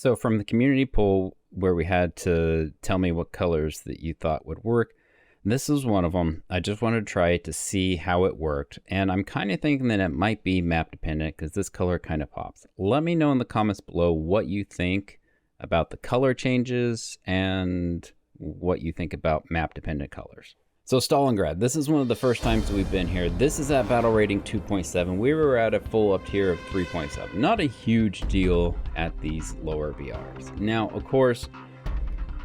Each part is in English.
So from the community poll where we had to tell me what colors that you thought would work, this is one of them. I just wanted to try it to see how it worked, and I'm kind of thinking that it might be map dependent because this color kind of pops. Let me know in the comments below what you think about the color changes and what you think about map dependent colors. So Stalingrad, this is one of the first times we've been here. This is at battle rating 2.7. We were at a full up tier of 3.7. Not a huge deal at these lower BRs. Now, of course,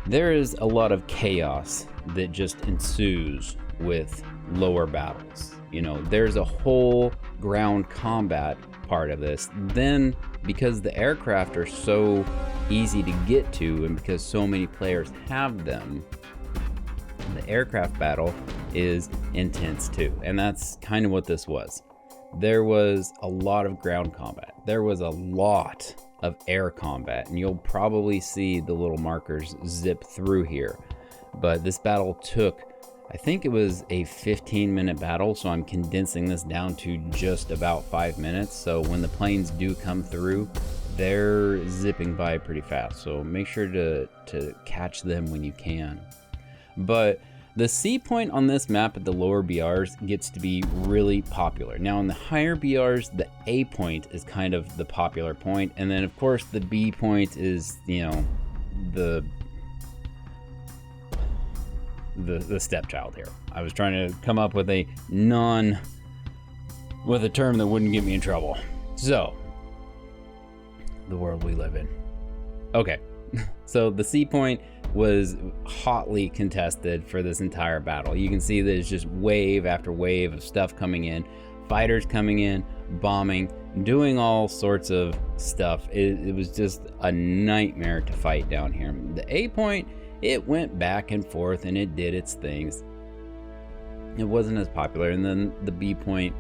there is a lot of chaos that just ensues with lower battles. You know, there's a whole ground combat part of this. Then, because the aircraft are so easy to get to and because so many players have them, the aircraft battle is intense too. And that's kind of what this was. There was a lot of ground combat. There was a lot of air combat, and you'll probably see the little markers zip through here. But this battle took, I think it was a 15-minute battle, so I'm condensing this down to just about 5 minutes. So when the planes do come through, they're zipping by pretty fast. So make sure to catch them when you can. But the C point on this map at the lower BRs gets to be really popular. Now in the higher BRs, the A point is kind of the popular point. And then of course the B point is, you know, the stepchild here. I was trying to come up with a term that wouldn't get me in trouble. So, the world we live in. Okay, so the C point was hotly contested for this entire battle. You can see there's just wave after wave of stuff coming in, fighters coming in, bombing, doing all sorts of stuff. It was just a nightmare to fight down here. The A point, it went back and forth and it did its things. It wasn't as popular. And then the B point,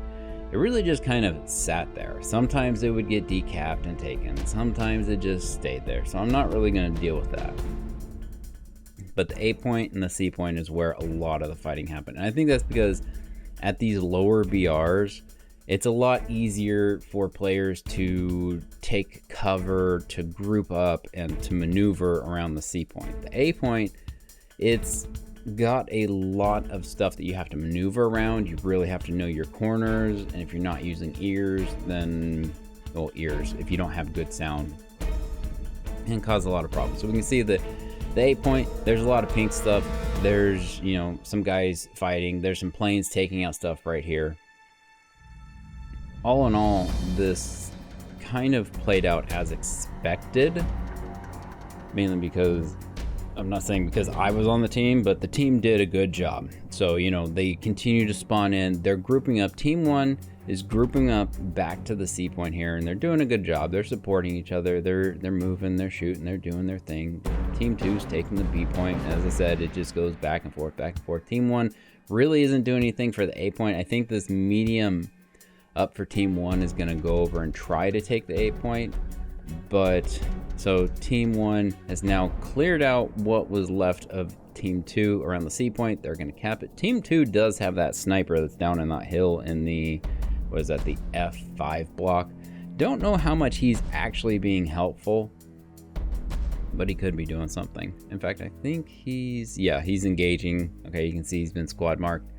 it really just kind of sat there. Sometimes it would get decapped and taken. Sometimes it just stayed there. So I'm not really going to deal with that. But the A point and the C point is where a lot of the fighting happened. And I think that's because at these lower BRs, it's a lot easier for players to take cover, to group up, and to maneuver around the C point. The A point, it's got a lot of stuff that you have to maneuver around. You really have to know your corners, and if you're not using ears, then, well, ears, if you don't have good sound, it can cause a lot of problems. So we can see that the A point, there's a lot of pink stuff. There's, you know, some guys fighting. There's some planes taking out stuff right here. All in all, this kind of played out as expected, mainly because, I'm not saying because I was on the team, but the team did a good job. So, you know, they continue to spawn in. They're grouping up. Team 1 is grouping up back to the C point here, and they're doing a good job. They're supporting each other. They're moving, they're shooting, they're doing their thing. Team 2 is taking the B point. As I said, it just goes back and forth, back and forth. Team 1 really isn't doing anything for the A point. I think this medium up for Team 1 is going to go over and try to take the A point. But so Team 1 has now cleared out what was left of Team 2 around the C point. They're going to cap it. Team 2 does have that sniper that's down in that hill in the, what is that, the F5 block. Don't know how much he's actually being helpful, but he could be doing something. In fact, I think he's engaging. Okay, you can see he's been squad marked.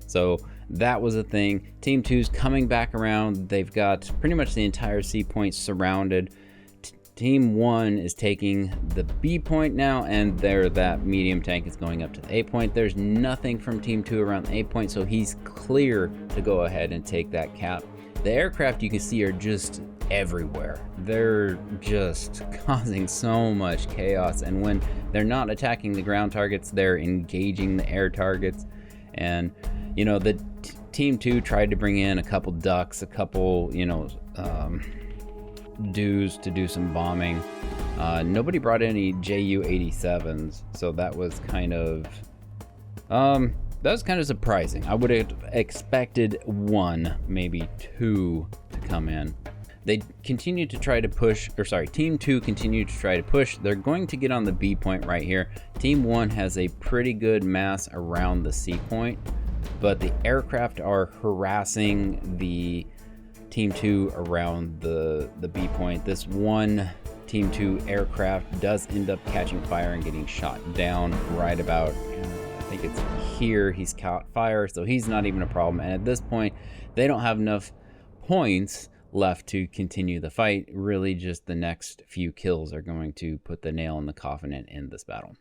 So that was a thing. Team 2's coming back around. They've got pretty much the entire C point surrounded. Team 1 is taking the B point now, and that medium tank is going up to the A point. There's nothing from Team 2 around the A point, so he's clear to go ahead and take that cap. The aircraft you can see are just everywhere. They're just causing so much chaos, and when they're not attacking the ground targets, they're engaging the air targets. And you know, the Team 2 tried to bring in a couple ducks, a couple, you know, dues to do some bombing. Nobody brought any Ju-87s, so that was kind of surprising. I would have expected 1, maybe 2 to come in. They continue to try to push, or sorry, Team 2 continued to try to push. They're going to get on the B point right here. Team 1 has a pretty good mass around the C point, but the aircraft are harassing the Team 2 around the B point. This one Team 2 aircraft does end up catching fire and getting shot down right about, I think it's here, he's caught fire, so he's not even a problem. And at this point, they don't have enough points left to continue the fight. Really, just the next few kills are going to put the nail in the coffin and end this battle.